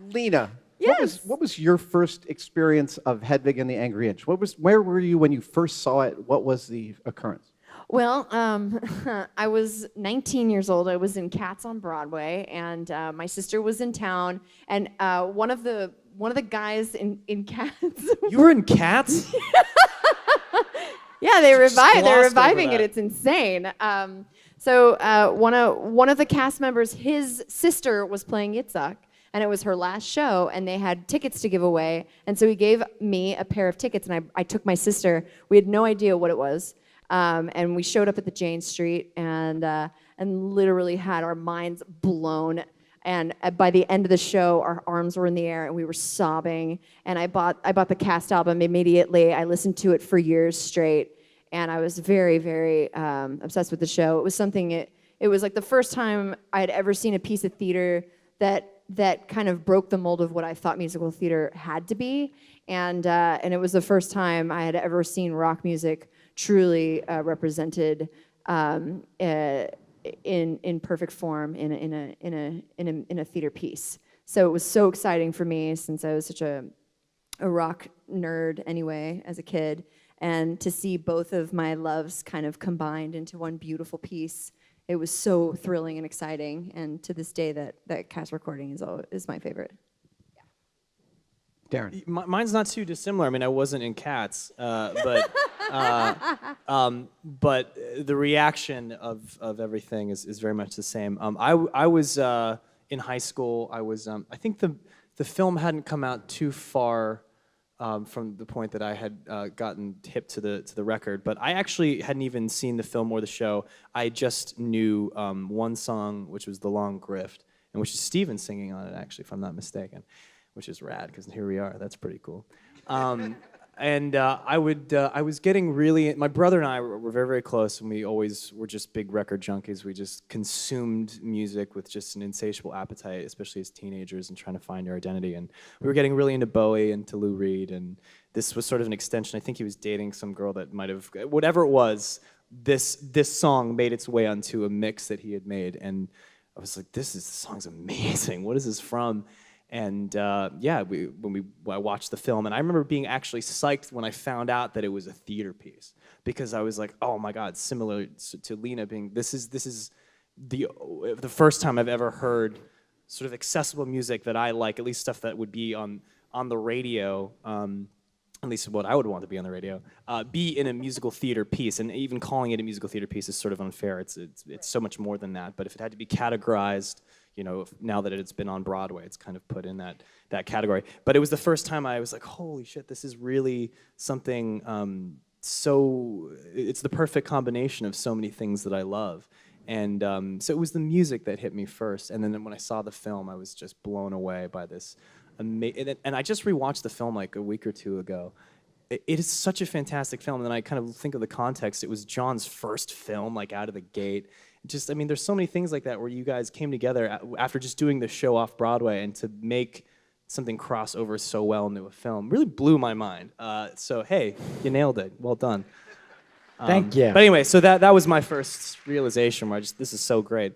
Lena, Yes. what was your first experience of Hedwig and the Angry Inch? Where were you when you first saw it? What was the occurrence? Well, I was 19 years old. I was in Cats on Broadway, and my sister was in town. And one of the guys in Cats. You were in Cats? Yeah, they're reviving over it. that. It's insane. So one of the cast members, his sister was playing Yitzhak, and it was her last show, and they had tickets to give away. And so he gave me a pair of tickets, and I took my sister. We had no idea what it was. And we showed up at the Jane Street and literally had our minds blown. And by the end of the show, our arms were in the air and we were sobbing. And I bought the cast album immediately. I listened to it for years straight, and I was very, very obsessed with the show. It was something. It was like the first time I had ever seen a piece of theater that kind of broke the mold of what I thought musical theater had to be. And it was the first time I had ever seen rock music truly represented in perfect form in a theater piece. So it was so exciting for me, since I was such a rock nerd anyway as a kid, and to see both of my loves kind of combined into one beautiful piece. It was so thrilling and exciting, and to this day that cast recording is my favorite. Darren. Mine's not too dissimilar. I mean, I wasn't in Cats, but the reaction of everything is very much the same. I was in high school. I think the film hadn't come out too far from the point that I had gotten hip to the record, but I actually hadn't even seen the film or the show. I just knew one song, which was "The Long Grift," and which is Steven singing on it, actually, if I'm not mistaken. Which is rad, because here we are. That's pretty cool. I was getting really. My brother and I were very, very close, and we always were just big record junkies. We just consumed music with just an insatiable appetite, especially as teenagers and trying to find our identity. And we were getting really into Bowie and to Lou Reed, and this was sort of an extension. I think he was dating some girl that might have, whatever it was. This song made its way onto a mix that he had made, and I was like, this song's amazing. What is this from? And I watched the film, and I remember being actually psyched when I found out that it was a theater piece, because I was like, oh my God, similar to Lena being, this is the first time I've ever heard sort of accessible music that I like, at least stuff that would be on the radio, at least what I would want to be on the radio, be in a musical theater piece. And even calling it a musical theater piece is sort of unfair. It's so much more than that. But if it had to be categorized, now that it's been on Broadway, it's kind of put in that category. But it was the first time I was like, holy shit, this is really something it's the perfect combination of so many things that I love. And so it was the music that hit me first. And then when I saw the film, I was just blown away by this. And I just rewatched the film like a week or two ago. It is such a fantastic film. And then I kind of think of the context. It was John's first film, like out of the gate. Just, I mean, there's so many things like that where you guys came together after just doing the show off Broadway, and to make something cross over so well into a film really blew my mind. So hey, you nailed it. Well done. Thank you. But anyway, so that was my first realization where this is so great.